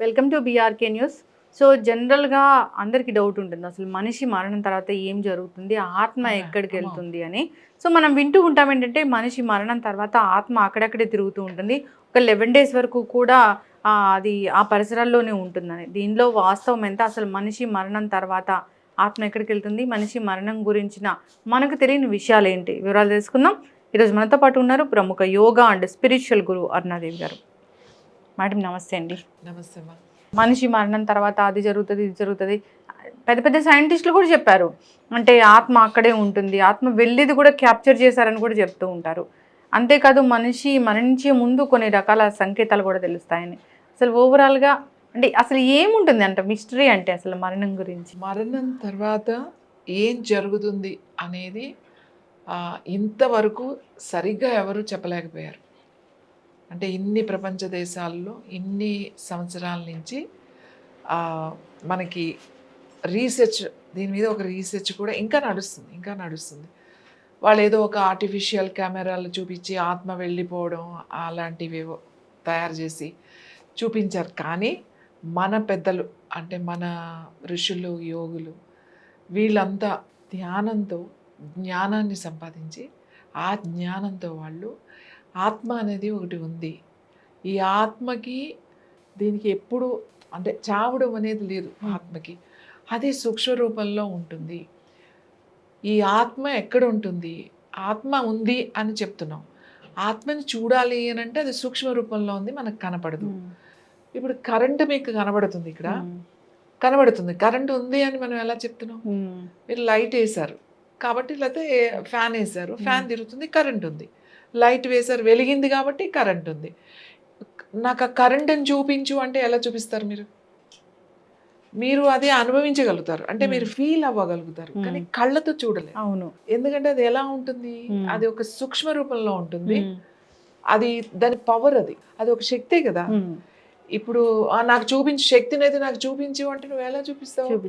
Welcome to BRK news. So జనరల్గా అందరికీ doubt ఉంటుంది, అసలు మనిషి మరణం తర్వాత ఏం జరుగుతుంది, ఆత్మ ఎక్కడికి వెళ్తుంది అని. సో మనం వింటూ ఉంటాం ఏంటంటే మనిషి మరణం తర్వాత ఆత్మ అక్కడక్కడే తిరుగుతూ ఉంటుంది, ఒక 11 days వరకు కూడా అది ఆ పరిసరాల్లోనే ఉంటుందని. దీనిలో వాస్తవం ఎంత? అసలు మనిషి మరణం తర్వాత ఆత్మ ఎక్కడికి వెళ్తుంది, మనిషి మరణం గురించిన మనకు తెలియని విషయాలు ఏంటి, వివరాలు తెలుసుకుందాం. ఈరోజు మనతో పాటు ఉన్నారు ప్రముఖ యోగా అండ్ స్పిరిచువల్ గురు అరుణాదేవి గారు. మేడం నమస్తే అండి. నమస్తే అమ్మా. మనిషి మరణం తర్వాత అది జరుగుతుంది, ఇది జరుగుతుంది, పెద్ద పెద్ద సైంటిస్టులు కూడా చెప్పారు. అంటే ఆత్మ అక్కడే ఉంటుంది, ఆత్మ వెళ్ళేది కూడా క్యాప్చర్ చేశారని కూడా చెప్తూ ఉంటారు. అంతేకాదు మనిషి మరణించే ముందు కొన్ని రకాల సంకేతాలు కూడా తెలుస్తాయని. అసలు ఓవరాల్గా అంటే అసలు ఏముంటుంది అంట మిస్టరీ అంటే అసలు మరణం గురించి? మరణం తర్వాత ఏం జరుగుతుంది అనేది ఇంతవరకు సరిగ్గా ఎవరు చెప్పలేకపోయారు. అంటే ఇన్ని ప్రపంచ దేశాల్లో ఇన్ని సంవత్సరాల నుంచి మనకి రీసెర్చ్, దీని మీద ఒక రీసెర్చ్ కూడా ఇంకా నడుస్తుంది. వాళ్ళు ఏదో ఒక ఆర్టిఫిషియల్ కెమెరాలు చూపించి ఆత్మ వెళ్ళిపోవడం అలాంటివి తయారు చేసి చూపించారు. కానీ మన పెద్దలు అంటే మన ఋషులు, యోగులు వీళ్ళంతా ధ్యానంతో జ్ఞానాన్ని సంపాదించి ఆ జ్ఞానంతో వాళ్ళు ఆత్మ అనేది ఒకటి ఉంది, ఈ ఆత్మకి దీనికి ఎప్పుడు అంటే చావడం అనేది లేదు, ఆత్మకి అది సూక్ష్మ రూపంలో ఉంటుంది. ఈ ఆత్మ ఎక్కడ ఉంటుంది, ఆత్మ ఉంది అని చెప్తున్నాం, ఆత్మని చూడాలి అని అంటే అది సూక్ష్మ రూపంలో ఉంది, మనకు కనపడదు. ఇప్పుడు కరెంటు మీకు కనబడుతుంది, ఇక్కడ కనబడుతుంది, కరెంటు ఉంది అని మనం ఎలా చెప్తున్నాం? మీరు లైట్ వేశారు కాబట్టి, లేకపోతే ఫ్యాన్ వేశారు, ఫ్యాన్ తిరుగుతుంది, కరెంట్ ఉంది. లైట్ వేశారు, వెలిగింది కాబట్టి కరెంట్ ఉంది. నాకు ఆ కరెంటుని చూపించు అంటే ఎలా చూపిస్తారు? మీరు అది అనుభవించగలుగుతారు, అంటే మీరు ఫీల్ అవ్వగలుగుతారు, కానీ కళ్ళతో చూడలేదు. అవును, ఎందుకంటే అది ఎలా ఉంటుంది, అది ఒక సూక్ష్మ రూపంలో ఉంటుంది, అది దాని పవర్, అది ఒక శక్తే కదా. ఇప్పుడు నాకు చూపించు, శక్తిని అయితే నాకు చూపించు అంటే నువ్వు ఎలా చూపిస్తావు?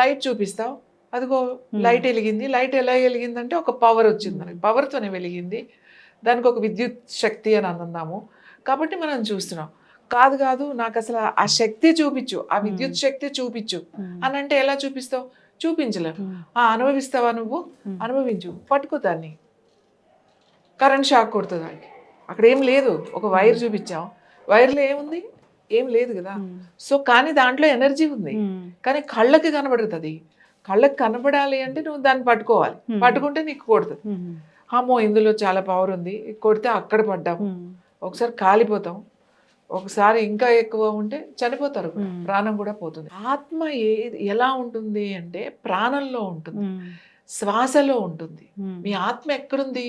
లైట్ చూపిస్తావు, అదిగో లైట్ వెలిగింది. లైట్ ఎలా వెలిగిందంటే ఒక పవర్ వచ్చింది, మనకి పవర్తోనే వెలిగింది, దానికి ఒక విద్యుత్ శక్తి అని అన్నాము కాబట్టి మనం చూస్తున్నాం. కాదు నాకు అసలు ఆ శక్తి చూపించు, ఆ విద్యుత్ శక్తి చూపించు అని అంటే ఎలా చూపిస్తావు? చూపించలేవు. అనుభవిస్తావా నువ్వు? అనుభవించు, పట్టుకో దాన్ని, కరెంట్ షాక్ కొడుతుంది దానికి. అక్కడ ఏం లేదు, ఒక వైర్ చూపించాం, వైర్లో ఏముంది? ఏం లేదు కదా. సో కానీ దాంట్లో ఎనర్జీ ఉంది, కానీ కళ్ళకి కనబడుతుంది. అది కళ్ళకి కనబడాలి అంటే నువ్వు దాన్ని పట్టుకోవాలి, పట్టుకుంటే నీకు కొడుతుంది. అమ్మో ఇందులో చాలా పవర్ ఉంది, కొడితే అక్కడ పడ్డాము, ఒకసారి కాలిపోతాం, ఒకసారి ఇంకా ఎక్కువ ఉంటే చనిపోతారు, ప్రాణం కూడా పోతుంది. ఆత్మ ఎలా ఉంటుంది అంటే ప్రాణంలో ఉంటుంది, శ్వాసలో ఉంటుంది. మీ ఆత్మ ఎక్కడుంది?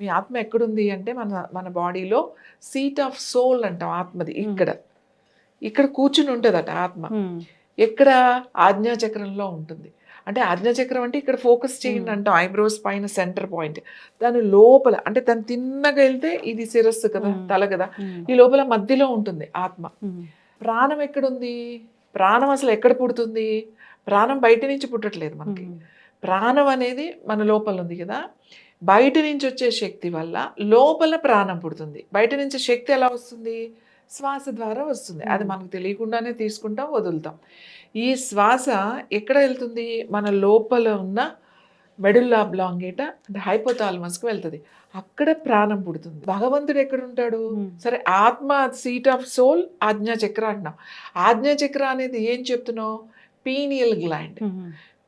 మీ ఆత్మ ఎక్కడుంది అంటే మన బాడీలో సీట్ ఆఫ్ సోల్ అంటాం ఆత్మది. ఇక్కడ కూర్చుని ఉంటుందట ఆత్మ. ఎక్కడ? ఆజ్ఞాచక్రంలో ఉంటుంది. అంటే ఆజ్ఞాచక్రం అంటే ఇక్కడ ఫోకస్ చేయండి అంటాం, ఐబ్రోస్ పైన సెంటర్ పాయింట్. దాని లోపల అంటే దాన్ని తిన్నగా వెళ్తే ఇది శిరస్సు కదా, తల కదా, ఈ లోపల మధ్యలో ఉంటుంది ఆత్మ. ప్రాణం ఎక్కడుంది? ప్రాణం అసలు ఎక్కడ పుడుతుంది? ప్రాణం బయట నుంచి పుట్టట్లేదు మనకి. ప్రాణం అనేది మన లోపల ఉంది కదా, బయట నుంచి వచ్చే శక్తి వల్ల లోపల ప్రాణం పుడుతుంది. బయట నుంచి శక్తి ఎలా వస్తుంది? శ్వాస ద్వారా వస్తుంది. అది మనకు తెలియకుండానే తీసుకుంటాం, వదులుతాం. ఈ శ్వాస ఎక్కడ వెళ్తుంది? మన లోపల ఉన్న మెడుల్లా ఆబ్లాంగేటా అంటే హైపోథాలమస్కి వెళ్తుంది, అక్కడ ప్రాణం పుడుతుంది. భగవంతుడు ఎక్కడ ఉంటాడు? సరే, ఆత్మ సీట్ ఆఫ్ సోల్ ఆజ్ఞాచక్ర అంటున్నాం. ఆజ్ఞాచక్ర అనేది ఏం చెప్తున్నావు? Pineal gland.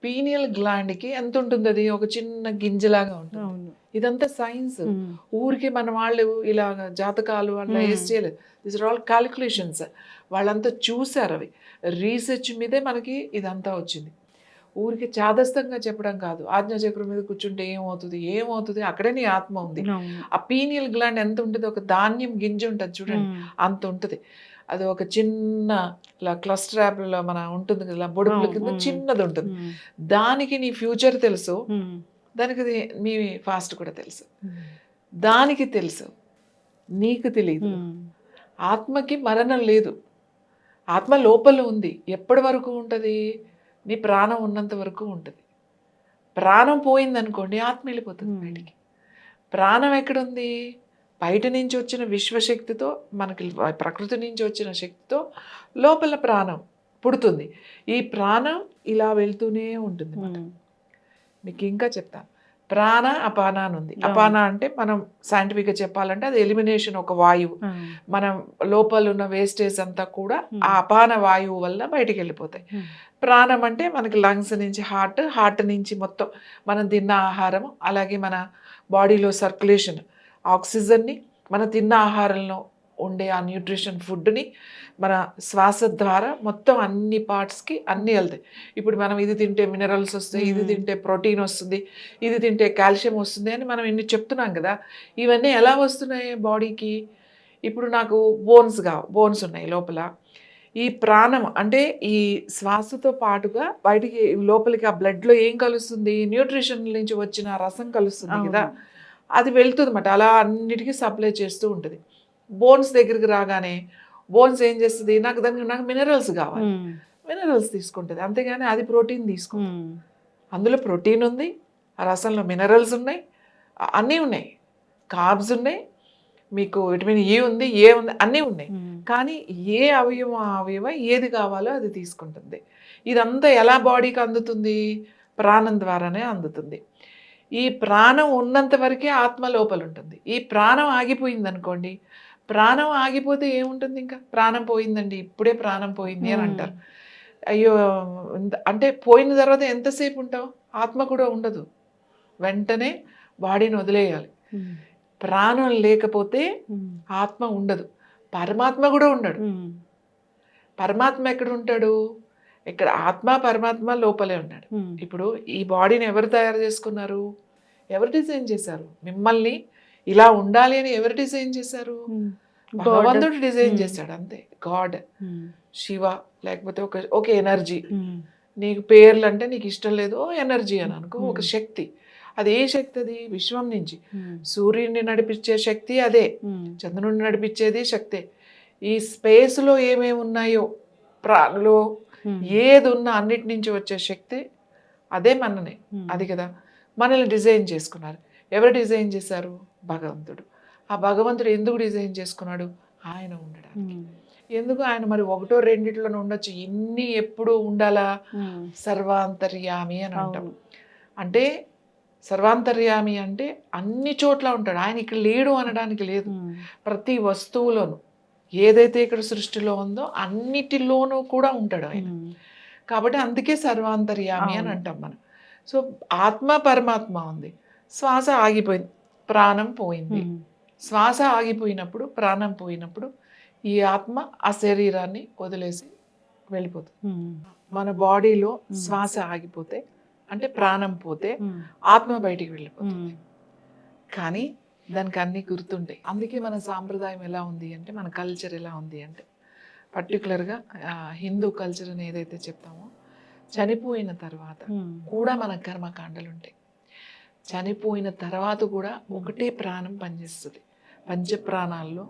పీనియల్ గ్లాండ్కి ఎంత ఉంటుంది? అది ఒక చిన్న గింజలాగా ఉంటుంది. ఇదంతా సైన్స్. ఊరికి మన వాళ్ళు ఇలా జాతకాలు అలా వేసి చేయలేదు. This are all calculations. వాళ్ళంతా చూసారు, అవి రీసెర్చ్ మీదే మనకి ఇదంతా వచ్చింది. ఊరికి చాదస్తంగా చెప్పడం కాదు. ఆజ్ఞాచక్రం మీద కూర్చుంటే ఏమవుతుంది? అక్కడే నీ ఆత్మ ఉంది. ఆ పీనియల్ గ్లాండ్ ఎంత ఉంటుంది? ఒక ధాన్యం గింజ ఉంటుంది చూడండి, అంత ఉంటుంది. అది ఒక చిన్న ఇలా క్లస్టర్ యాప్లో మన ఉంటుంది కదా, బొడుపుల కింద చిన్నది ఉంటుంది. దానికి నీ ఫ్యూచర్ తెలుసు, దానికి మీ ఫాస్ట్ కూడా తెలుసు. దానికి తెలుసు, నీకు తెలియదు. ఆత్మకి మరణం లేదు, ఆత్మ లోపల ఉంది. ఎప్పటి వరకు ఉంటుంది? నీ ప్రాణం ఉన్నంత వరకు ఉంటుంది. ప్రాణం పోయిందనుకోండి, ఆత్మ వెళ్ళిపోతుంది బయటికి. ప్రాణం ఎక్కడుంది? బయట నుంచి వచ్చిన విశ్వశక్తితో మనకి ప్రకృతి నుంచి వచ్చిన శక్తితో లోపల ప్రాణం పుడుతుంది. ఈ ప్రాణం ఇలా వెళ్తూనే ఉంటుంది. మీకు ఇంకా చెప్తాను, ప్రాణ అపాన అని ఉంది. అపాన అంటే మనం సైంటిఫిక్గా చెప్పాలంటే అది ఎలిమినేషన్, ఒక వాయువు. మనం లోపల ఉన్న వేస్టేజ్ అంతా కూడా ఆ అపాన వాయువు వల్ల బయటికి వెళ్ళిపోతాయి. ప్రాణం అంటే మనకి లంగ్స్ నుంచి హార్ట్ నుంచి మొత్తం మనం తిన్న ఆహారం, అలాగే మన బాడీలో సర్క్యులేషన్, ఆక్సిజన్ని మన తిన్న ఆహారంలో ఉండే ఆ న్యూట్రిషన్ ఫుడ్ని మన శ్వాస ద్వారా మొత్తం అన్ని పార్ట్స్కి అన్నీ వెళ్తాయి. ఇప్పుడు మనం ఇది తింటే మినరల్స్ వస్తాయి, ఇది తింటే ప్రోటీన్ వస్తుంది, ఇది తింటే కాల్షియం వస్తుంది అని మనం ఇన్ని చెప్తున్నాం కదా. ఇవన్నీ ఎలా వస్తున్నాయి బాడీకి? ఇప్పుడు నాకు బోన్స్ ఉన్నాయి లోపల. ఈ ప్రాణం అంటే ఈ శ్వాసతో పాటుగా బయటికి లోపలికి ఆ బ్లడ్లో ఏం కలుస్తుంది? న్యూట్రిషన్ నుంచి వచ్చిన రసం కలుస్తుంది కదా, అది వెళ్తుంది అన్నమాట. అలా అన్నిటికీ సప్లై చేస్తూ ఉంటుంది. బోన్స్ దగ్గరికి రాగానే బోన్స్ ఏం చేస్తుంది? నాకు మినరల్స్ కావాలి, మినరల్స్ తీసుకుంటుంది. అంతేగాని అది ప్రోటీన్ తీసుకుంటుంది. అందులో ప్రోటీన్ ఉంది, ఆ రసంలో మినరల్స్ ఉన్నాయి, అన్నీ ఉన్నాయి, కార్బ్స్ ఉన్నాయి, మీకు విటమిన్ ఏ ఉంది, అన్నీ ఉన్నాయి. కానీ ఏ అవయవం ఏది కావాలో అది తీసుకుంటుంది. ఇదంతా ఎలా బాడీకి అందుతుంది? ప్రాణం ద్వారానే అందుతుంది. ఈ ప్రాణం ఉన్నంత వరకే ఆత్మ లోపల ఉంటుంది. ఈ ప్రాణం ఆగిపోయింది అనుకోండి, ప్రాణం ఆగిపోతే ఏముంటుంది? ఇంకా ప్రాణం పోయిందండి, ఇప్పుడే ప్రాణం పోయింది అని అంటారు. అయ్యో, అంటే పోయిన తర్వాత ఎంతసేపు ఉంటావు? ఆత్మ కూడా ఉండదు, వెంటనే బాడీని వదిలేయాలి. ప్రాణం లేకపోతే ఆత్మ ఉండదు, పరమాత్మ కూడా ఉండడు. పరమాత్మ ఎక్కడ ఉంటాడు? ఇక్కడ ఆత్మ పరమాత్మ లోపలే ఉన్నాడు. ఇప్పుడు ఈ బాడీని ఎవరు తయారు చేసుకున్నారు? ఎవరు డిజైన్ చేశారు? మిమ్మల్ని ఇలా ఉండాలి అని ఎవరు డిజైన్ చేశారు? భగవంతుడు డిజైన్ చేశాడు, అంతే. గాడ్, శివ, లేకపోతే ఒక ఎనర్జీ. నీకు పేర్లు అంటే నీకు ఇష్టం లేదు, ఎనర్జీ అని అనుకో, ఒక శక్తి. అది ఏ శక్తి? అది విశ్వం నుంచి. సూర్యుడిని నడిపించే శక్తి అదే, చంద్రుడిని నడిపించేది శక్తే. ఈ స్పేస్లో ఏమేమి ఉన్నాయో ప్రాణులు ఏది ఉన్నా అన్నిటి నుంచి వచ్చే శక్తి అదే మననే, అది కదా. మనల్ని డిజైన్ చేసుకున్నారు. ఎవరు డిజైన్ చేశారు? భగవంతుడు. ఆ భగవంతుడు ఎందుకు డిజైన్ చేసుకున్నాడు? ఆయన ఉండడానికి. ఎందుకు ఆయన మరి ఒకటో రెండిట్లోనే ఉండొచ్చు, ఇన్ని ఎప్పుడు ఉండాలా? సర్వాంతర్యామి అని అంటాం. అంటే సర్వాంతర్యామి అంటే అన్ని చోట్ల ఉంటాడు ఆయన. ఇక్కడ లేడు అనడానికి లేదు. ప్రతి వస్తువులోనూ ఏదైతే ఇక్కడ సృష్టిలో ఉందో అన్నిటిలోనూ కూడా ఉంటాడు ఆయన. కాబట్టి అందుకే సర్వాంతర్యామి అని అంటాం మనం. సో ఆత్మ పరమాత్మ ఉంది. శ్వాస ఆగిపోయింది, ప్రాణం పోయింది. శ్వాస ఆగిపోయినప్పుడు, ప్రాణం పోయినప్పుడు ఈ ఆత్మ ఆ శరీరాన్ని వదిలేసి వెళ్ళిపోతుంది. మన బాడీలో శ్వాస ఆగిపోతే అంటే ప్రాణం పోతే ఆత్మ బయటికి వెళ్ళిపోతుంది. కానీ దానికి అన్నీ గుర్తుంటాయి. అందుకే మన సాంప్రదాయం ఎలా ఉంది అంటే, మన కల్చర్ ఎలా ఉంది అంటే, పర్టికులర్గా హిందూ కల్చర్ అని ఏదైతే చెప్తామో, చనిపోయిన తర్వాత కూడా మన కర్మకాండలు ఉంటాయి. చనిపోయిన తర్వాత కూడా ఒకటే ప్రాణం పనిచేస్తుంది. పంచప్రాణాల్లో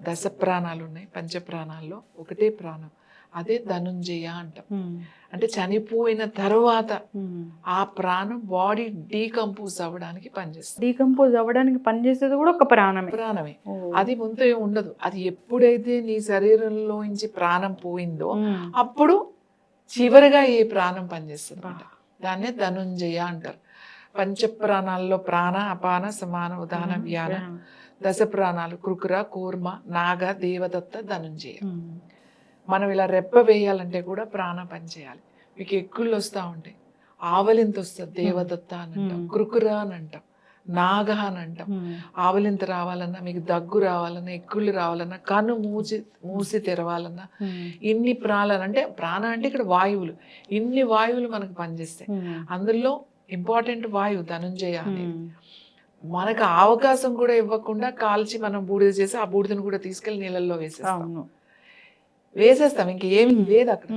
10 ప్రాణాలు ఉన్నాయి. పంచప్రాణాల్లో ఒకటే ప్రాణం, అదే ధనుంజయ అంటాం. అంటే చనిపోయిన తర్వాత ఆ ప్రాణం బాడీ డీకంపోజ్ అవ్వడానికి పనిచేస్తుంది. డీకంపోజ్ అవ్వడానికి పనిచేసేది కూడా ఒక ప్రాణమే. అది ముందు ఉండదు. అది ఎప్పుడైతే నీ శరీరంలో నుంచి ప్రాణం పోయిందో అప్పుడు చివరిగా ఈ ప్రాణం పనిచేస్తుంది అంట. దాన్నే ధనుంజయ అంటారు. పంచప్రాణాల్లో ప్రాణ, అపాన, సమాన, ఉదాన, వ్యాన, 10 ప్రాణాలు కృకుర, కూర్మ, నాగ, దేవదత్త, ధనుంజయ. మనం ఇలా రెప్ప వేయాలంటే కూడా ప్రాణ పని చేయాలి. మీకు ఎక్కుళ్ళు వస్తూ ఉంటాయి, ఆవలింత వస్తుంది, దేవదత్త అని అంటాం, కృకుర అని అంటాం, నాగ అని అంటాం. ఆవలింత రావాలన్నా, మీకు దగ్గు రావాలన్నా, ఎక్కుళ్ళు రావాలన్నా, కన్ను మూసి తెరవాలన్నా, ఇన్ని ప్రాణాలు అంటే ప్రాణ అంటే ఇక్కడ వాయువులు, ఇన్ని వాయువులు మనకు పనిచేస్తాయి. అందులో ఇంపార్టెంట్ వాయువు ధనుంజయ అనేది. మనకు అవకాశం కూడా ఇవ్వకుండా కాల్చి మనం బూడిద చేసి ఆ బూడిదను కూడా తీసుకెళ్లి నీళ్ళల్లో వేసేస్తాం. ఇంకేమీ లేదు అక్కడ.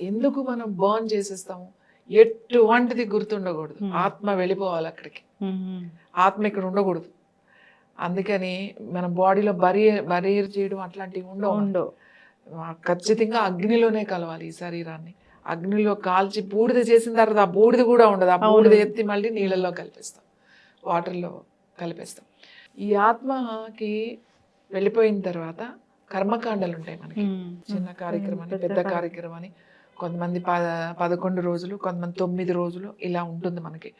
ఎందుకు మనం బర్న్ చేసేస్తాము? ఎటువంటిది గుర్తుండకూడదు. ఆత్మ వెళ్ళిపోవాలి అక్కడికి, ఆత్మ ఇక్కడ ఉండకూడదు. అందుకని మన బాడీలో బరియర్ చేయడం అట్లాంటివి ఉండవు. ఖచ్చితంగా అగ్నిలోనే కలవాలి ఈ శరీరాన్ని. అగ్నిలో కాల్చి బూడిద చేసిన తర్వాత ఆ బూడిద కూడా ఉండదు. ఆ బూడిద ఎత్తి మళ్ళీ నీళ్ళల్లో కలిపేస్తాం, వాటర్లో కలిపేస్తాం. ఈ ఆత్మకి వెళ్ళిపోయిన తర్వాత కర్మకాండలు ఉంటాయి మనకి. చిన్న కార్యక్రమం అని, పెద్ద కార్యక్రమం అని. కొంతమంది 11 రోజులు, కొంతమంది 9 రోజులు ఇలా ఉంటుంది మనకి.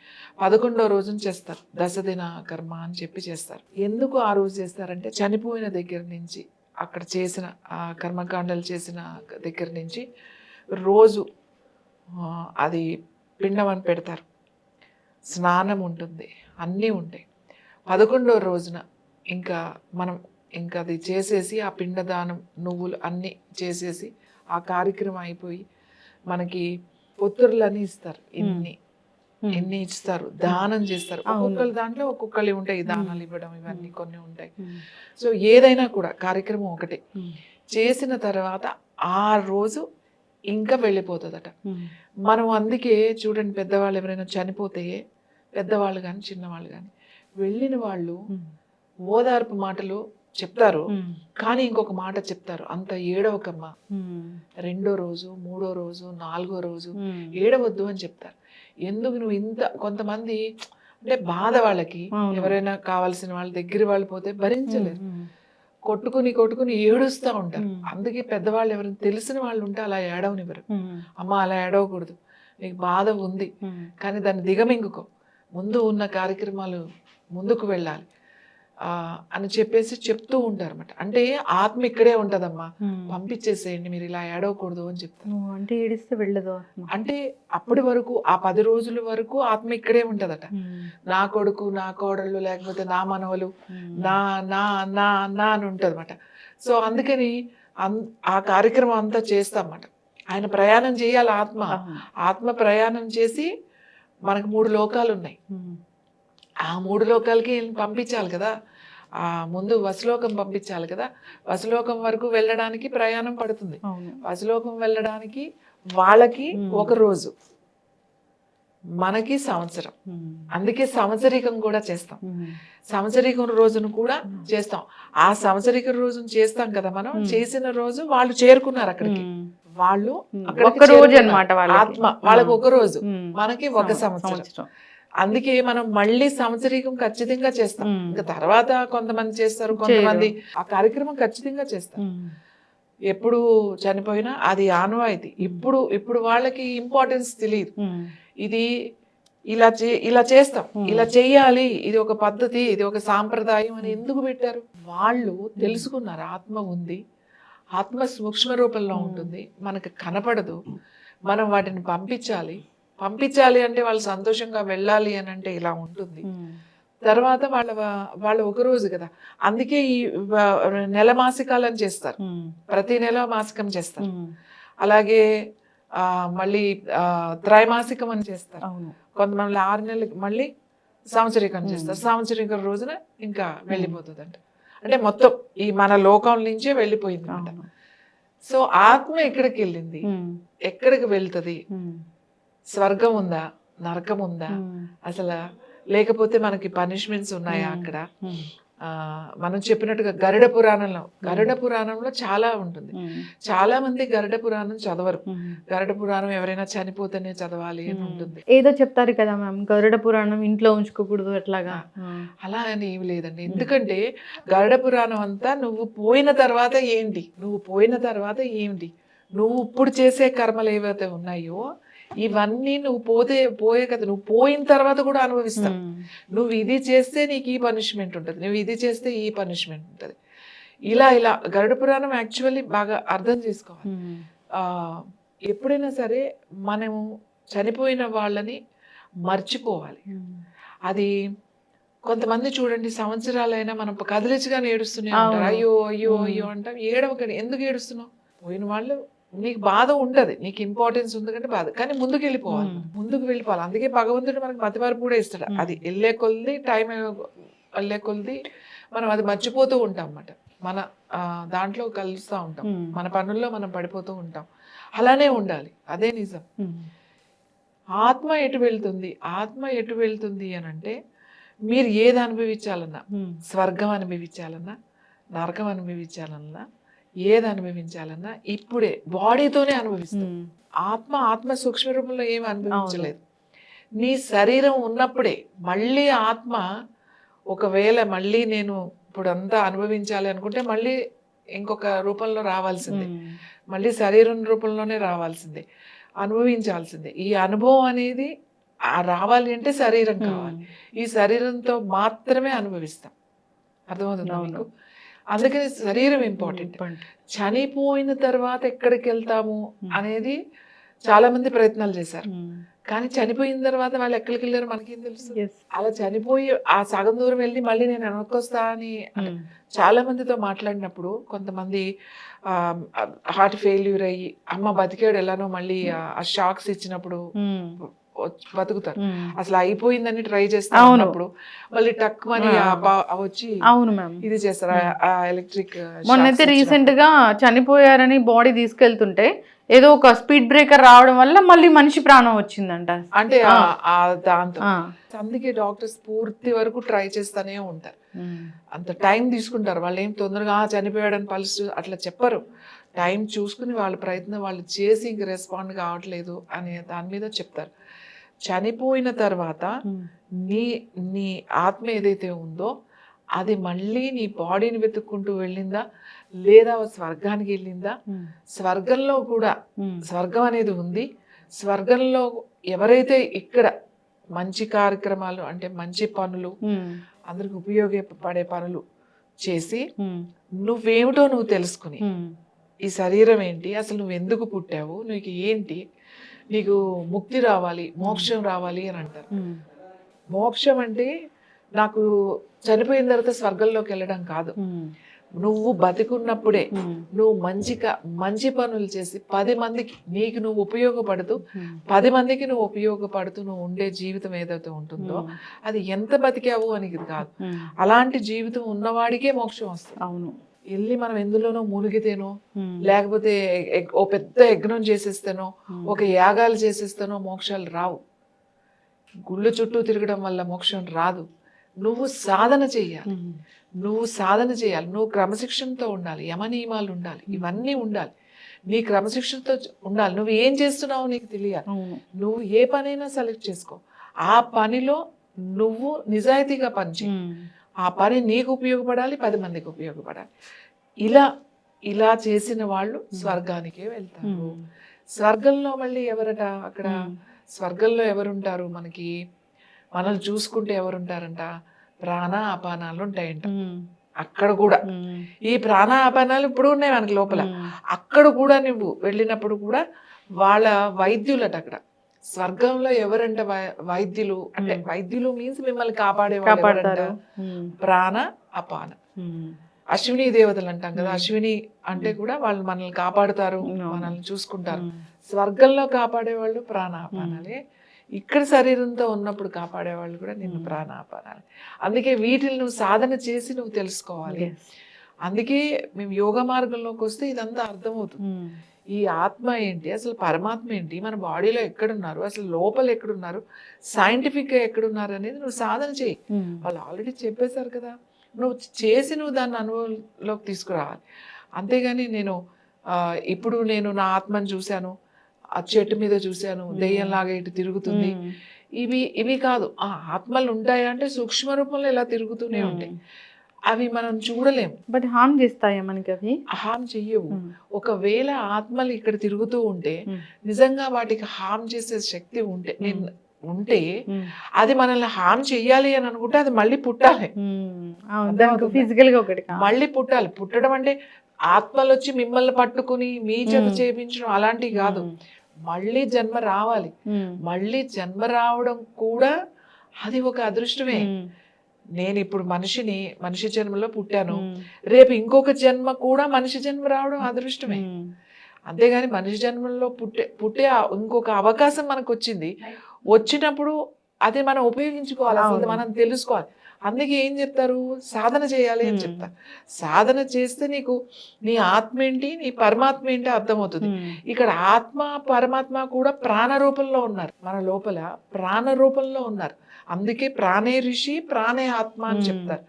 11వ రోజున చేస్తారు, దశదిన కర్మ అని చెప్పి చేస్తారు. ఎందుకు ఆ రోజు చేస్తారంటే చనిపోయిన దగ్గర నుంచి, అక్కడ చేసిన ఆ కర్మకాండలు చేసిన దగ్గర నుంచి రోజు అది పిండం అని పెడతారు, స్నానం ఉంటుంది, అన్నీ ఉంటాయి. 11వ రోజున ఇంకా మనం ఇంకా అది చేసేసి ఆ పిండదానం నువ్వులు అన్నీ చేసేసి ఆ కార్యక్రమం అయిపోయి మనకి పొత్తుర్లని ఇస్తారు. ఎన్ని ఇస్తారు, దానం చేస్తారు. ఒక్కొక్కరు దాంట్లో ఒక్కొక్కరు ఉంటాయి, దానాలు ఇవ్వడం ఇవన్నీ కొన్ని ఉంటాయి. సో ఏదైనా కూడా కార్యక్రమం ఒకటే చేసిన తర్వాత ఆ రోజు ఇంకా వెళ్ళిపోతుందట. మనం అందుకే చూడండి, పెద్దవాళ్ళు ఎవరైనా చనిపోతే, పెద్దవాళ్ళు కానీ చిన్నవాళ్ళు కానీ వెళ్ళిన వాళ్ళు ఓదార్పు మాటలు చెప్తారు, కానీ ఇంకొక మాట చెప్తారు, అంత ఏడవకమ్మా, 2వ రోజు 3వ రోజు 4వ రోజు ఏడవద్దు అని చెప్తారు. ఎందుకు నువ్వు ఇంత, కొంతమంది అంటే బాధ వాళ్ళకి, ఎవరైనా కావాల్సిన వాళ్ళ దగ్గర వాళ్ళు పోతే భరించలేరు, కొట్టుకుని ఏడుస్తూ ఉంటారు. అందుకే పెద్దవాళ్ళు ఎవరైనా తెలిసిన వాళ్ళు ఉంటే అలా ఏడవనివ్వరు. అమ్మ అలా ఏడవకూడదు, నీకు బాధ ఉంది కానీ దాన్ని దిగమింగుకో, ముందు ఉన్న కార్యక్రమాలు ముందుకు వెళ్ళాలి అని చెప్పేసి చెప్తూ ఉంటారు అన్నమాట. అంటే ఆత్మ ఇక్కడే ఉంటదమ్మా, పంపించేసేయండి, మీరు ఇలా ఏడవకూడదు అని చెప్తారు. అంటే ఏడిస్తే వెళ్ళదు అంటే అప్పటి వరకు ఆ 10 రోజుల వరకు ఆత్మ ఇక్కడే ఉంటదట. నా కొడుకు, నా కోడళ్ళు, లేకపోతే నా మనవలు, నా నా నా నా అని ఉంటదన్నమాట. సో అందుకని ఆ కార్యక్రమం అంతా చేస్తామన్నమాట. ఆయన ప్రయాణం చేయాలి, ఆత్మ ప్రయాణం చేసి మనకు 3 లోకాలు ఉన్నాయి. ఆ 3 లోకాలకి పంపించాలి కదా, ఆ ముందు వసులోకం పంపించాలి కదా. వసులోకం వరకు వెళ్ళడానికి ప్రయాణం పడుతుంది. వసులోకం వెళ్ళడానికి వాళ్ళకి 1 రోజు, మనకి సంవత్సరం. అందుకే సంవత్సరికం కూడా చేస్తాం, సంవత్సరికం రోజును కూడా చేస్తాం. ఆ సంవత్సరిక రోజును చేస్తాం కదా మనం. చేసిన రోజు వాళ్ళు చేరుకున్నారు అక్కడికి, వాళ్ళు ఒక రోజు అన్నమాట, ఆత్మ వాళ్ళకి 1 రోజు, మనకి 1 సంవత్సరం. అందుకే మనం మళ్ళీ సంవత్సరీకం ఖచ్చితంగా చేస్తాం. ఇంకా తర్వాత కొంతమంది చేస్తారు, కొంతమంది ఆ కార్యక్రమం ఖచ్చితంగా చేస్తారు. ఎప్పుడు చనిపోయినా అది ఆనవాయితీ. ఇప్పుడు వాళ్ళకి ఇంపార్టెన్స్ తెలియదు, ఇది ఇలా చేస్తాం, ఇలా చెయ్యాలి, ఇది ఒక పద్ధతి, ఇది ఒక సాంప్రదాయం అని ఎందుకు పెట్టారు? వాళ్ళు తెలుసుకున్నారు ఆత్మ ఉంది, ఆత్మ సూక్ష్మ రూపంలో ఉంటుంది, మనకు కనపడదు, మనం వాటిని పంపించాలి అంటే వాళ్ళు సంతోషంగా వెళ్ళాలి అని అంటే ఇలా ఉంటుంది. తర్వాత వాళ్ళ 1 రోజు కదా. అందుకే ఈ నెల మాసికాలని చేస్తారు, ప్రతి నెల మాసికం చేస్తారు. అలాగే మళ్ళీ త్రైమాసికం అని చేస్తారు. కొంతమంది 6 నెలలకి మళ్ళీ సంవత్సరికం చేస్తారు. సంవత్సరికం రోజున ఇంకా వెళ్ళిపోతుంది అంటే మొత్తం ఈ మన లోకం నుంచే వెళ్ళిపోయింది అన్నమాట. సో ఆత్మ ఎక్కడికి వెళ్ళింది, ఎక్కడికి వెళ్తుంది? స్వర్గం ఉందా, నరకం ఉందా అసలు, లేకపోతే మనకి పనిష్మెంట్స్ ఉన్నాయా అక్కడ? మనం చెప్పినట్టుగా గరుడ పురాణంలో చాలా ఉంటుంది. చాలా మంది గరుడ పురాణం చదవరు. గరుడ పురాణం ఎవరైనా చనిపోతేనే చదవాలి అని ఉంటుంది. ఏదో చెప్తారు కదా మ్యామ్, గరుడ పురాణం ఇంట్లో ఉంచుకోకూడదు అట్లాగా. అలా అని ఏమి లేదండి. ఎందుకంటే గరుడ పురాణం అంతా నువ్వు పోయిన తర్వాత ఏంటి, నువ్వు ఇప్పుడు చేసే కర్మలు ఏవైతే ఉన్నాయో ఇవన్నీ నువ్వు పోయే కదా, నువ్వు పోయిన తర్వాత కూడా అనుభవిస్తావు. నువ్వు ఇది చేస్తే నీకు ఈ పనిష్మెంట్ ఉంటుంది, నువ్వు ఇది చేస్తే ఈ పనిష్మెంట్ ఉంటుంది. ఇలా గరుడ పురాణం యాక్చువల్లీ బాగా అర్థం చేసుకోవాలి. ఎప్పుడైనా సరే మనము చనిపోయిన వాళ్ళని మర్చిపోవాలి. అది కొంతమంది చూడండి, సంవత్సరాలైనా మనం కదిలించగానే ఏడుస్తూనే ఉంటారు. అయ్యో అయ్యో అయ్యో అంటాం. ఏడవకండి, ఎందుకు ఏడుస్తున్నావు? పోయిన వాళ్ళు నీకు బాధ ఉంటుంది, నీకు ఇంపార్టెన్స్ ఉంది కంటే బాధ, కానీ ముందుకు వెళ్ళిపోవాలి. అందుకే భగవంతుడు మనకు మతివారు కూడా ఇస్తాడు. అది వెళ్ళే కొద్ది టైం వెళ్ళే కొద్ది మనం అది మర్చిపోతూ ఉంటాం అన్నమాట. మన దాంట్లో కలుస్తూ ఉంటాం, మన పనుల్లో మనం పడిపోతూ ఉంటాం. అలానే ఉండాలి, అదే నిజం. ఆత్మ ఎటు వెళ్తుంది అని అంటే, మీరు ఏది అనుభవించాలన్నా, స్వర్గం అనుభవించాలన్నా, నరకం అనుభవించాలన్నా, ఏది అనుభవించాలన్నా ఇప్పుడే బాడీతోనే అనుభవిస్తాం. ఆత్మ సూక్ష్మ రూపంలో ఏమి అనుభవించలేదు. నీ శరీరం ఉన్నప్పుడే మళ్ళీ ఆత్మ ఒకవేళ మళ్ళీ నేను ఇప్పుడు అంతా అనుభవించాలి అనుకుంటే మళ్ళీ ఇంకొక రూపంలో రావాల్సిందే, మళ్ళీ శరీరం రూపంలోనే రావాల్సిందే, అనుభవించాల్సిందే. ఈ అనుభవం అనేది రావాలి అంటే శరీరం కావాలి. ఈ శరీరంతో మాత్రమే అనుభవిస్తాం. అర్థమవుతుందా మీకు? అందుకని శరీరం ఇంపార్టెంట్. చనిపోయిన తర్వాత ఎక్కడికి వెళ్తాము అనేది చాలా మంది ప్రయత్నాలు చేశారు, కానీ చనిపోయిన తర్వాత వాళ్ళు ఎక్కడికి వెళ్ళారు మనకేం తెలుసు? అలా చనిపోయి ఆ సగం దూరం వెళ్ళి మళ్ళీ నేను వెనక్కొస్తా అని చాలా మందితో మాట్లాడినప్పుడు కొంతమంది హార్ట్ ఫెయిల్యూర్ అయ్యి అమ్మ బతికాడు ఎలానో మళ్ళీ ఆ షాక్స్ ఇచ్చినప్పుడు బతుకుతారు. అసలు అయిపోయిందని ట్రై చేస్తా ఉన్నప్పుడు మళ్ళీ టక్ మని వచ్చి ఇది చేస్తారు, ఆ ఎలక్ట్రిక్. మొన్నైతే రీసెంట్ గా చనిపోయారని బాడీ తీసుకెళ్తుంటే ఏదో ఒక స్పీడ్ బ్రేకర్ రావడం వల్ల మళ్ళీ మనిషి ప్రాణం వచ్చిందంట. అంటే దాంతో అందుకే డాక్టర్స్ పూర్తి వరకు ట్రై చేస్తానే ఉంటారు. అంత టైం తీసుకుంటారు. వాళ్ళు ఏం తొందరగా చనిపోయాడని పలుసు అట్లా చెప్పరు. టైం చూసుకుని వాళ్ళ ప్రయత్నం వాళ్ళు చేసి ఇంక రెస్పాండ్ కావట్లేదు అనే దాని మీద చెప్తారు. చనిపోయిన తర్వాత నీ ఆత్మ ఏదైతే ఉందో అది మళ్ళీ నీ బాడీని వెతుక్కుంటూ వెళ్ళిందా, లేదా స్వర్గానికి వెళ్ళిందా? స్వర్గంలో కూడా స్వర్గం అనేది ఉంది. స్వర్గంలో ఎవరైతే ఇక్కడ మంచి కార్యక్రమాలు అంటే మంచి పనులు, అందరికి ఉపయోగపడే పనులు చేసి నువ్వేమిటో నువ్వు తెలుసుకుని, ఈ శరీరం ఏంటి, అసలు నువ్వు ఎందుకు పుట్టావు, నీకు ఏంటి, నీకు ముక్తి రావాలి, మోక్షం రావాలి అని అంటారు. మోక్షం అంటే నాకు చనిపోయిన తర్వాత స్వర్గంలోకి వెళ్ళడం కాదు. నువ్వు బతికున్నప్పుడే నువ్వు మంచి పనులు చేసి 10 మందికి నీకు నువ్వు ఉపయోగపడుతూ 10 మందికి నువ్వు ఉపయోగపడుతూ నువ్వు ఉండే జీవితం ఏదైతే ఉంటుందో అది ఎంత బతికావు అనేది కాదు. అలాంటి జీవితం ఉన్నవాడికే మోక్షం వస్తుంది. అవును, వెళ్ళి మనం ఎందులోనో మునిగితేనో, లేకపోతే ఓ పెద్ద యజ్ఞం చేసేస్తేనో, ఒక యాగాలు చేసేస్తేనో మోక్షాలు రావు. గుళ్ళు చుట్టూ తిరగడం వల్ల మోక్షం రాదు. నువ్వు సాధన చెయ్యాలి, నువ్వు క్రమశిక్షణతో ఉండాలి, యమనియమాలు ఉండాలి, ఇవన్నీ ఉండాలి. నీ క్రమశిక్షణతో ఉండాలి. నువ్వు ఏం చేస్తున్నావు నీకు తెలియాలి. నువ్వు ఏ పనైనా సెలెక్ట్ చేసుకో, ఆ పనిలో నువ్వు నిజాయితీగా పనిచేయి. ఆ పని నీకు ఉపయోగపడాలి, 10 మందికి ఉపయోగపడాలి. ఇలా చేసిన వాళ్ళు స్వర్గానికే వెళ్తారు. స్వర్గంలో మళ్ళీ ఎవరట? అక్కడ స్వర్గంలో ఎవరుంటారు? మనల్ని చూసుకుంటే ఎవరుంటారంట? ప్రాణ అపానాలు ఉంటాయంట అక్కడ కూడా. ఈ ప్రాణ అపానాలు ఇప్పుడు ఉన్నాయి మనకి లోపల. అక్కడ కూడా నువ్వు వెళ్ళినప్పుడు కూడా వాళ్ళ వైద్యులట అక్కడ. స్వర్గంలో ఎవరంట వైద్యులు? అంటే వైద్యులు మీన్స్ మిమ్మల్ని కాపాడేవాళ్ళు. ప్రాణ అపాన అశ్విని దేవతలు అంటాం కదా. అశ్విని అంటే కూడా వాళ్ళు మనల్ని కాపాడుతారు, మనల్ని చూసుకుంటారు. స్వర్గంలో కాపాడేవాళ్ళు ప్రాణాపానాలే. ఇక్కడ శరీరంతో ఉన్నప్పుడు కాపాడేవాళ్ళు కూడా నిన్ను ప్రాణాపానాలే. అందుకే వీటిని నువ్వు సాధన చేసి నువ్వు తెలుసుకోవాలి. అందుకే మేము యోగ మార్గంలోకి వస్తే ఇదంతా అర్థమవుతుంది. ఈ ఆత్మ ఏంటి, అసలు పరమాత్మ ఏంటి, మన బాడీలో ఎక్కడున్నారు, అసలు లోపల ఎక్కడున్నారు, సైంటిఫిక్గా ఎక్కడున్నారు అనేది నువ్వు సాధన చేయి. వాళ్ళు ఆల్రెడీ చెప్పేశారు కదా, నువ్వు దాన్ని అనుభవంలోకి తీసుకురావాలి. అంతేగాని ఇప్పుడు నేను నా ఆత్మను చూశాను, ఆ చెట్టు మీద చూశాను, దెయ్యంలాగా ఇటు తిరుగుతుంది, ఇవి కాదు. ఆ ఆత్మలు ఉంటాయా అంటే సూక్ష్మ రూపంలో ఇలా తిరుగుతూనే ఉంటాయి. అవి మనం చూడలేము. బట్ హార్మ్ చేస్తాయా మనకి? అవి హార్మ్ చెయ్యవు. ఒకవేళ ఆత్మలు ఇక్కడ తిరుగుతూ ఉంటే నిజంగా వాటికి హార్మ్ చేసే శక్తి ఉంటే అది మనల్ని హార్మ్ చెయ్యాలి అని అనుకుంటే అది మళ్ళీ పుట్టాలి. ఫిజికల్ గా ఒకటి మళ్ళీ పుట్టాలి. పుట్టడం అంటే ఆత్మలు వచ్చి మిమ్మల్ని పట్టుకుని మీ చేత చేయించడం అలాంటివి కాదు. మళ్ళీ జన్మ రావాలి. మళ్ళీ జన్మ రావడం కూడా అది ఒక అదృష్టమే. నేను ఇప్పుడు మనిషి జన్మలో పుట్టాను, రేపు ఇంకొక జన్మ కూడా మనిషి జన్మ రావడం అదృష్టమే. అంతేగాని మనిషి జన్మలో పుట్టే ఇంకొక అవకాశం మనకు వచ్చినప్పుడు అది మనం ఉపయోగించుకోవాలి, అసలు మనం తెలుసుకోవాలి. అందుకే ఏం చెప్తారు, సాధన చేయాలి అని చెప్తారు. సాధన చేస్తే నీకు నీ ఆత్మ ఏంటి, నీ పరమాత్మ ఏంటి అర్థమవుతుంది. ఇక్కడ ఆత్మ పరమాత్మ కూడా ప్రాణ రూపంలో ఉన్నారు, మన లోపల ప్రాణ రూపంలో ఉన్నారు. అందుకే ప్రాణే ఋషి ప్రాణే ఆత్మ అని చెప్తారు.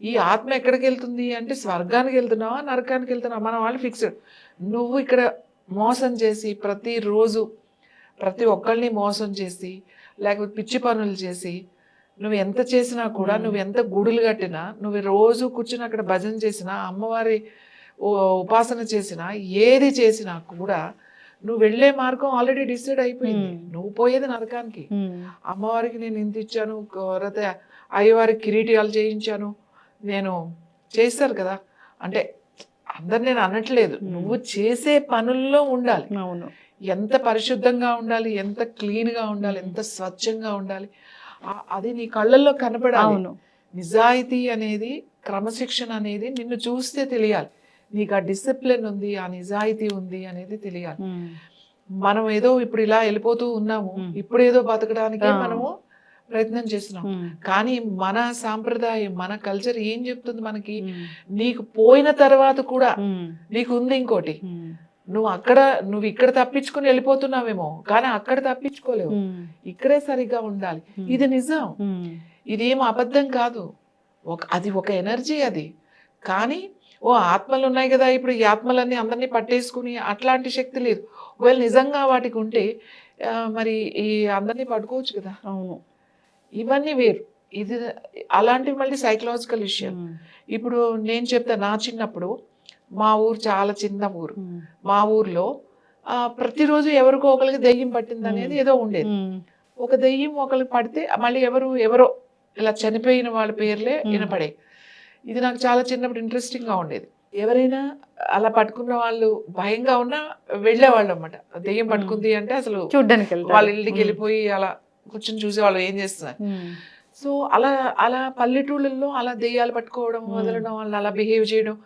ఈ ఆత్మ ఎక్కడికి వెళ్తుంది అంటే స్వర్గానికి వెళ్తున్నావా నరకానికి వెళ్తున్నావా మన వాళ్ళు ఫిక్స్డ్. నువ్వు ఇక్కడ మోసం చేసి ప్రతిరోజు ప్రతి ఒక్కరిని మోసం చేసి లేకపోతే పిచ్చి పనులు చేసి నువ్వు ఎంత చేసినా కూడా, నువ్వు ఎంత గుడులు కట్టినా, నువ్వు రోజు కూర్చుని అక్కడ భజన చేసినా, అమ్మవారి ఉపాసన చేసినా, ఏది చేసినా కూడా నువ్వు వెళ్ళే మార్గం ఆల్రెడీ డిసైడ్ అయిపోయింది. నువ్వు పోయేది నరకానికి. అమ్మవారికి నేను ఇంత ఇచ్చాను, అయ్యవారికి కిరీటాలు చేయించాను, నేను చేస్తారు కదా అంటే అందరు నేను అనట్లేదు, నువ్వు చేసే పనుల్లో ఉండాలి. అవును, ఎంత పరిశుద్ధంగా ఉండాలి, ఎంత క్లీన్గా ఉండాలి, ఎంత స్వచ్ఛంగా ఉండాలి, అది నీ కళ్ళల్లో కనపడాలి. నిజాయితీ అనేది, క్రమశిక్షణ అనేది నిన్ను చూస్తే తెలియాలి. నీకు ఆ డిసిప్లిన్ ఉంది, ఆ నిజాయితీ ఉంది అనేది తెలియాలి. మనం ఏదో ఇప్పుడు ఇలా వెళ్ళిపోతూ ఉన్నాము, ఇప్పుడు ఏదో బతకడానికి మనము ప్రయత్నం చేస్తున్నాం. కానీ మన సాంప్రదాయం, మన కల్చర్ ఏం చెప్తుంది మనకి? నీకు పోయిన తర్వాత కూడా నీకు ఉంది ఇంకోటి. నువ్వు ఇక్కడ తప్పించుకుని వెళ్ళిపోతున్నావేమో, కానీ అక్కడ తప్పించుకోలేవు. ఇక్కడే సరిగ్గా ఉండాలి. ఇది నిజం, ఇదేం అబద్ధం కాదు. అది ఒక ఎనర్జీ అది. కానీ ఆత్మలు ఉన్నాయి కదా, ఇప్పుడు ఈ ఆత్మలన్నీ అందరినీ పట్టేసుకుని అట్లాంటి శక్తి లేదు. ఒకవేళ నిజంగా వాటికి ఉంటే మరి ఈ అందరినీ పట్టుకోవచ్చు కదా. అవును, ఇవన్నీ వేరు. ఇది అలాంటివి మళ్ళీ సైకలాజికల్ విషయం. ఇప్పుడు నేను చెప్తా, నా చిన్నప్పుడు మా ఊరు చాలా చిన్న ఊరు. మా ఊర్లో ప్రతిరోజు ఎవరికో ఒకరికి దెయ్యం పట్టింది అనేది ఏదో ఉండేది. ఒక దెయ్యం ఒకరికి పడితే మళ్ళీ ఎవరో ఇలా చనిపోయిన వాళ్ళ పేర్లే వినపడే. ఇది నాకు చాలా చిన్నప్పుడు ఇంట్రెస్టింగ్గా ఉండేది. ఎవరైనా అలా పట్టుకున్న వాళ్ళు భయంగా ఉన్నా వెళ్ళేవాళ్ళు అన్నమాట. దెయ్యం పట్టుకుంది అంటే అసలు చూడ్డానికి వాళ్ళ ఇంటికి వెళ్ళిపోయి అలా కూర్చొని చూసేవాళ్ళు ఏం చేస్తున్నారు. సో అలా పల్లెటూళ్ళల్లో అలా దెయ్యాలు పట్టుకోవడం, వదలడం, వాళ్ళని అలా బిహేవ్ చేయడం,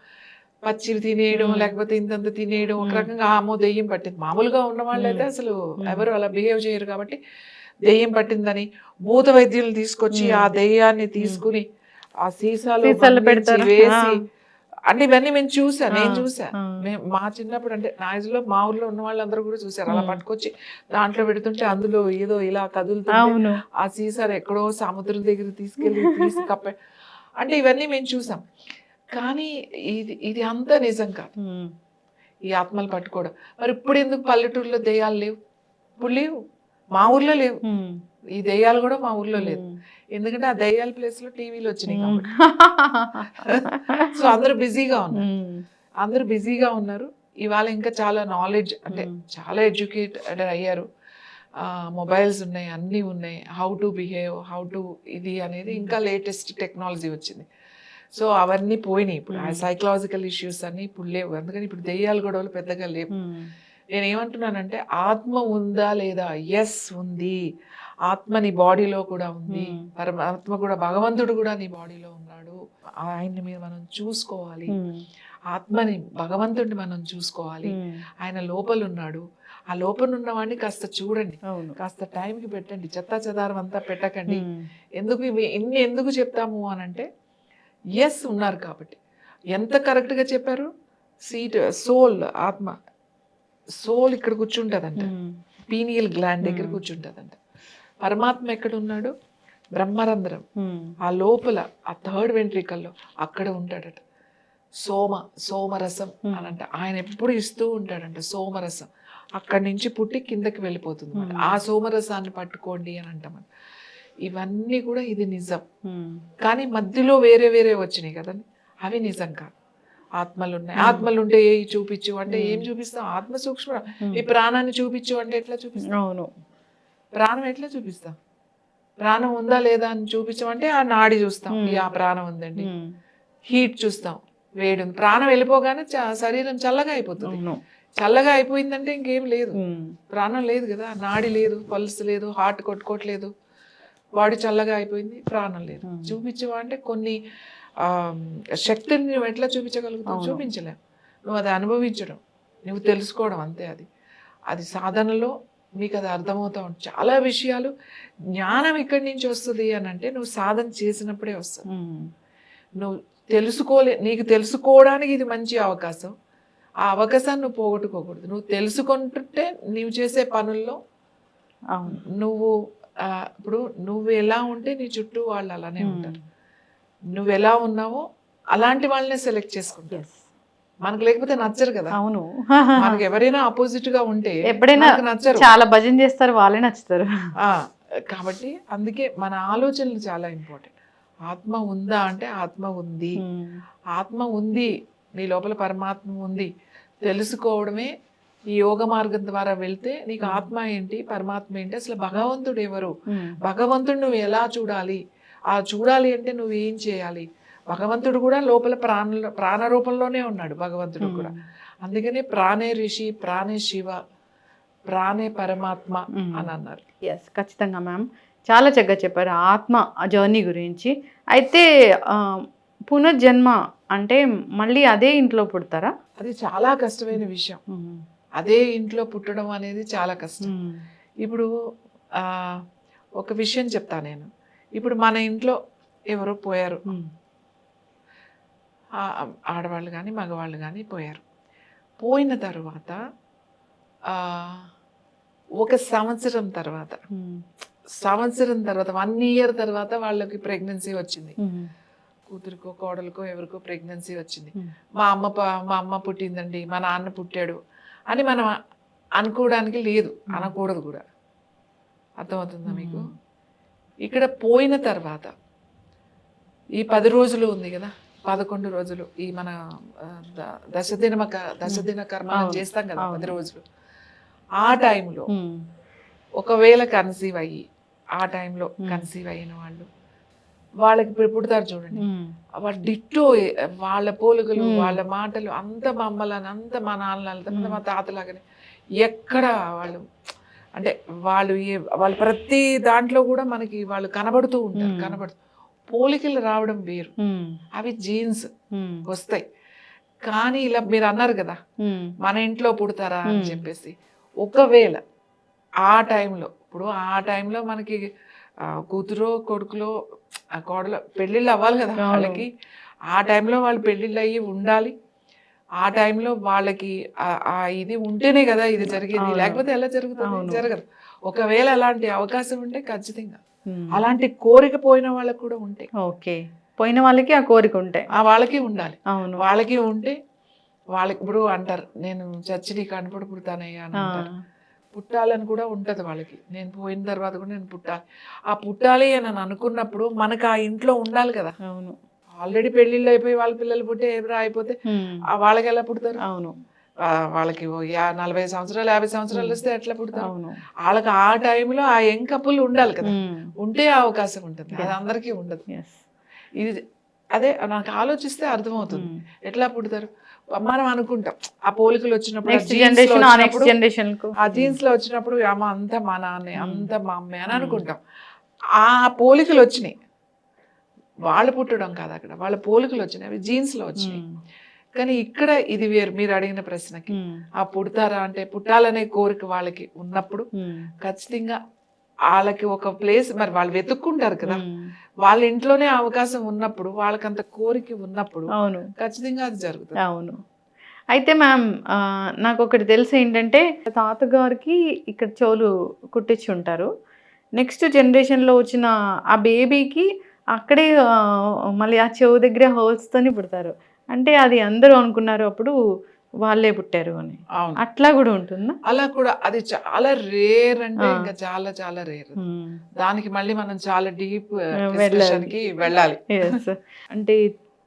పచ్చివి తినేయడం, లేకపోతే ఇంతంత తినేయడం, ఒక రకంగా ఆమో దెయ్యం పట్టింది. మామూలుగా ఉన్న వాళ్ళు అయితే అసలు ఎవరు అలా బిహేవ్ చేయరు. కాబట్టి దెయ్యం పట్టిందని భూత వైద్యులు తీసుకొచ్చి ఆ దెయ్యాన్ని తీసుకుని ఆ సీసాలు వేసి, అంటే ఇవన్నీ నేను చూసా. మా చిన్నప్పుడు అంటే నాయిజ్లో మా ఊర్లో ఉన్న వాళ్ళందరూ కూడా చూసారు. అలా పట్టుకొచ్చి దాంట్లో పెడుతుంటే అందులో ఏదో ఇలా కదులుతుంది. ఆ సీసాలు ఎక్కడో సముద్రం దగ్గర తీసి కప్ప, అంటే ఇవన్నీ మేము చూసాం. కానీ ఇది అంతా నిజం కాదు, ఈ ఆత్మలు పట్టుకోవడం. మరి ఇప్పుడు ఎందుకు పల్లెటూరులో దెయ్యాలు లేవు? ఇప్పుడు లేవు, మా ఊర్లో లేవు. ఈ దెయ్యాలు కూడా మా ఊర్లో లేదు. ఎందుకంటే ఆ దెయ్యాల ప్లేస్ లో టీవీలు వచ్చినాయి కాబట్టి. సో అందరూ బిజీగా ఉన్నారు. ఇవాళ ఇంకా చాలా నాలెడ్జ్, అంటే చాలా ఎడ్యుకేటెడ్ అయ్యారు. మొబైల్స్ ఉన్నాయి, అన్నీ ఉన్నాయి. How to behave, how to ఇది అనేది ఇంకా లేటెస్ట్ టెక్నాలజీ వచ్చింది. సో అవన్నీ పోయినాయి. ఇప్పుడు ఆ సైకలాజికల్ ఇష్యూస్ అన్నీ ఇప్పుడు లేవు. అందుకని ఇప్పుడు దెయ్యాల గొడవలు పెద్దగా లేవు. నేను ఏమంటున్నానంటే ఆత్మ ఉందా లేదా? ఎస్ ఉంది. ఆత్మ నీ బాడీలో కూడా ఉంది. పరమాత్మ కూడా, భగవంతుడు కూడా నీ బాడీలో ఉన్నాడు. ఆయన్ని మీరు మనం చూసుకోవాలి. ఆత్మని, భగవంతుడిని మనం చూసుకోవాలి. ఆయన లోపల ఉన్నాడు. ఆ లోపల ఉన్న వాడిని కాస్త చూడండి, కాస్త టైంకి పెట్టండి. చెత్తా చెదారం అంతా పెట్టకండి. ఎందుకు చెప్తాము అని అంటే ఎస్ ఉన్నారు కాబట్టి. ఎంత కరెక్ట్గా చెప్పారు. సోల్, ఆత్మ, సోల్ ఇక్కడ కూర్చుంటుందంట, పీనియల్ గ్లాండ్ దగ్గర కూర్చుంటుందంట. పరమాత్మ ఎక్కడ ఉన్నాడు? బ్రహ్మరంధ్రం, ఆ లోపల, ఆ థర్డ్ వెంట్రికల్లో అక్కడ ఉంటాడట. సోమరసం అనంట. ఆయన ఎప్పుడు ఇస్తూ ఉంటాడంట సోమరసం. అక్కడి నుంచి పుట్టి కిందకి వెళ్ళిపోతుంది. ఆ సోమరసాన్ని పట్టుకోండి అని అంటాం. ఇవన్నీ కూడా ఇది నిజం. కానీ మధ్యలో వేరే వచ్చినాయి కదండి, అవి నిజం కాదు. ఆత్మలు ఉన్నాయి. ఆత్మలు ఉంటే చూపించు అంటే ఏం చూపిస్తాం? ఆత్మ సూక్ష్మ. ఈ ప్రాణాన్ని చూపించు అంటే ఎట్లా చూపిస్తాం? అవును, ప్రాణం ఎట్లా చూపిస్తాం? ప్రాణం ఉందా లేదా అని చూపించమంటే ఆ నాడి చూస్తాం, ఆ ప్రాణం ఉందండి. హీట్ చూస్తాం, వేడి. ప్రాణం వెళ్ళిపోగానే శరీరం చల్లగా అయిపోతుంది. చల్లగా అయిపోయిందంటే ఇంకేం లేదు, ప్రాణం లేదు కదా. నాడి లేదు, పల్స్ లేదు, హార్ట్ కొట్టుకోవట్లేదు, బాడీ చల్లగా అయిపోయింది, ప్రాణం లేదు. చూపించవా అంటే కొన్ని శక్తిని నువ్వు ఎట్లా చూపించగలుగుతావు? చూపించలేవు. నువ్వు అది అనుభవించడం, నువ్వు తెలుసుకోవడం, అంతే. అది సాధనలో మీకు అది అర్థమవుతా ఉంటుంది. చాలా విషయాలు, జ్ఞానం ఎక్కడి నుంచి వస్తుంది అని అంటే నువ్వు సాధన చేసినప్పుడే వస్తుంది. నువ్వు నీకు తెలుసుకోవడానికి ఇది మంచి అవకాశం. ఆ అవకాశాన్ని నువ్వు పోగొట్టుకోకూడదు. నువ్వు తెలుసుకుంటుంటే నువ్వు చేసే పనుల్లో ఇప్పుడు నువ్వు ఎలా ఉంటే నీ చుట్టూ వాళ్ళు అలానే ఉంటారు. నువ్వు ఎలా ఉన్నావో అలాంటి వాళ్ళనే సెలెక్ట్ చేసుకుంటావు. మనకు లేకపోతే నచ్చరు కదా. అవును, మనకు ఎవరైనా ఆపోజిట్ గా ఉంటే ఎప్పుడైనా నచ్చరు. చాలా భజన చేస్తారు, వాళ్ళే నచ్చుతారు. కాబట్టి అందుకే మన ఆలోచనలు చాలా ఇంపార్టెంట్. ఆత్మ ఉందా అంటే ఆత్మ ఉంది. ఆత్మ ఉంది, నీ లోపల పరమాత్మ ఉంది తెలుసుకోవడమే ఈ యోగ మార్గం ద్వారా వెళ్తే నీకు ఆత్మ ఏంటి, పరమాత్మ ఏంటి, అసలు భగవంతుడు ఎవరు, భగవంతుడు నువ్వు ఎలా చూడాలి, ఆ చూడాలి అంటే నువ్వు ఏం చేయాలి. భగవంతుడు కూడా లోపల ప్రాణ రూపంలోనే ఉన్నాడు భగవంతుడు కూడా. అందుకనే ప్రాణే ఋషి, ప్రాణే శివ, ప్రాణే పరమాత్మ అని అన్నారు. ఎస్, ఖచ్చితంగా మ్యామ్, చాలా చక్కగా చెప్పారు ఆత్మ జర్నీ గురించి. అయితే పునర్జన్మ అంటే మళ్ళీ అదే ఇంట్లో పుడతారా? అది చాలా కష్టమైన విషయం. అదే ఇంట్లో పుట్టడం అనేది చాలా కష్టం. ఇప్పుడు ఒక విషయం చెప్తా నేను. ఇప్పుడు మన ఇంట్లో ఎవరో పోయారు, ఆడవాళ్ళు కానీ మగవాళ్ళు కానీ పోయారు. పోయిన తర్వాత ఒక సంవత్సరం తర్వాత 1 year తర్వాత వాళ్ళకి ప్రెగ్నెన్సీ వచ్చింది. కూతురికో కోడలికో ఎవరికో ప్రెగ్నెన్సీ వచ్చింది. మా అమ్మ పుట్టిందండి, మా నాన్న పుట్టాడు అని మనం అనుకోవడానికి లేదు, అనకూడదు కూడా. అర్థమవుతుందా మీకు? ఇక్కడ పోయిన తర్వాత ఈ 10 రోజులు ఉంది కదా, 11 రోజులు ఈ మన దశదిన కర్మలను చేస్తాం కదా 10 రోజులు. ఆ టైంలో ఒకవేళ కన్సీవ్ అయ్యి ఆ టైంలో కన్సీవ్ అయిన వాళ్ళకి పుడతారు చూడండి, వాళ్ళ డిట్టో వాళ్ళ పోలుగులు వాళ్ళ మాటలు అంత మా అమ్మలని, అంత మా నాన్నలని, మా తాతలాగానే ఎక్కడ వాళ్ళు అంటే వాళ్ళు ప్రతి దాంట్లో కూడా మనకి వాళ్ళు కనబడుతూ ఉంటారు. పోలికలు రావడం వేరు, అవి జీన్స్ వస్తాయి. కానీ ఇలా మీరు అన్నారు కదా మన ఇంట్లో పుడతారా అని చెప్పేసి, ఒకవేళ ఆ టైంలో, ఇప్పుడు ఆ టైంలో మనకి కూతురో కొడుకులో కోడలో పెళ్ళిళ్ళు అవ్వాలి కదా వాళ్ళకి. ఆ టైంలో వాళ్ళు పెళ్ళిళ్ళు అయ్యి ఉండాలి. ఆ టైంలో వాళ్ళకి ఇది ఉంటేనే కదా ఇది జరిగేది, లేకపోతే ఎలా జరుగుతుంది? జరగదు. ఒకవేళ అలాంటి అవకాశం ఉంటే ఖచ్చితంగా అలాంటి కోరిక పోయిన వాళ్ళకి కూడా ఉంటాయి. ఓకే, పోయిన వాళ్ళకి ఆ కోరిక ఉంటాయి, వాళ్ళకి ఉండాలి. అవును, వాళ్ళకి ఉంటే వాళ్ళకి ఇప్పుడు అంటారు నేను చచ్చిడి కనపడి పుడతానయ్యా అని అంటారు. పుట్టాలని కూడా ఉంటది వాళ్ళకి, నేను పోయిన తర్వాత కూడా నేను పుట్టాలి. ఆ పుట్టాలి అని అనుకున్నప్పుడు మనకు ఆ ఇంట్లో ఉండాలి కదా. అవును, ఆల్రెడీ పెళ్లిళ్ళు అయిపోయి వాళ్ళ పిల్లలు పుట్టే అయిపోతే వాళ్ళకి ఎలా పుడతారు? అవును, వాళ్ళకి 40 సంవత్సరాలు 50 సంవత్సరాలు వస్తే ఎట్లా పుడతారు? వాళ్ళకి ఆ టైంలో ఆ యంగ్ కపుల్ ఉండాలి కదా, ఉంటే అవకాశం ఉంటుంది. అది అందరికీ ఉండదు. ఇది అదే నాకు ఆలోచిస్తే అర్థమవుతుంది ఎట్లా పుడతారు. మనం అనుకుంటాం ఆ పోలికలు వచ్చినప్పుడు, ఆ జీన్స్ లో వచ్చినప్పుడు అమ్మ అంత మా నాన్నే, అంత మా అమ్మే అని అనుకుంటాం. ఆ పోలికలు వచ్చినాయి, వాళ్ళు పుట్టడం కాదు అక్కడ, వాళ్ళ పోలికలు వచ్చినాయి, అవి జీన్స్ లో వచ్చినాయి. కానీ ఇక్కడ ఇది వేరు. మీరు అడిగిన ప్రశ్నకి ఆ పుడతారా అంటే పుట్టాలనే కోరిక వాళ్ళకి ఉన్నప్పుడు ఖచ్చితంగా వాళ్ళకి ఒక ప్లేస్ మరి వాళ్ళు వెతుక్కుంటారు కదా, వాళ్ళ ఇంట్లోనే అవకాశం ఉన్నప్పుడు, వాళ్ళకంత కోరిక ఉన్నప్పుడు ఖచ్చితంగా అది జరుగుతుంది. అవును. అయితే మ్యామ్ నాకు ఒకటి తెలిసి ఏంటంటే తాతగారికి ఇక్కడ చెవులు కుట్టించి ఉంటారు, నెక్స్ట్ జనరేషన్లో వచ్చిన ఆ బేబీకి అక్కడే మళ్ళీ ఆ చెవు దగ్గర హోల్స్తోని పుడతారు. అంటే అది అందరూ అనుకున్నారు అప్పుడు వాళ్ళే పుట్టారు అని, అట్లా కూడా ఉంటుందా? అలా కూడా అది చాలా రేర్, అంటే ఇంకా చాలా చాలా రేర్. దానికి మళ్ళీ మనం చాలా డీప్ డిస్కషన్కి వెళ్ళాలి. అంటే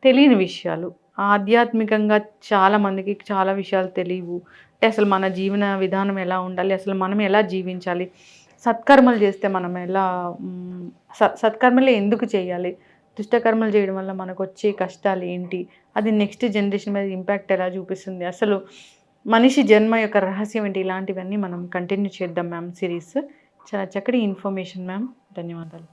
తెలియని విషయాలు, ఆధ్యాత్మికంగా చాలా మందికి చాలా విషయాలు తెలియవు. అంటే అసలు మన జీవన విధానం ఎలా ఉండాలి, అసలు మనం ఎలా జీవించాలి, సత్కర్మలు చేస్తే మనం ఎలా సత్కర్మలే ఎందుకు చేయాలి, దుష్టకర్మలు చేయడం వల్ల మనకు వచ్చే కష్టాలు ఏంటి, అది నెక్స్ట్ జనరేషన్ మీద ఇంపాక్ట్ ఎలా చూపిస్తుంది, అసలు మనిషి జన్మ యొక్క రహస్యం ఏంటి, ఇలాంటివన్నీ మనం కంటిన్యూ చేద్దాం మ్యామ్ సిరీస్. చాలా చక్కటి ఇన్ఫర్మేషన్ మ్యామ్, ధన్యవాదాలు.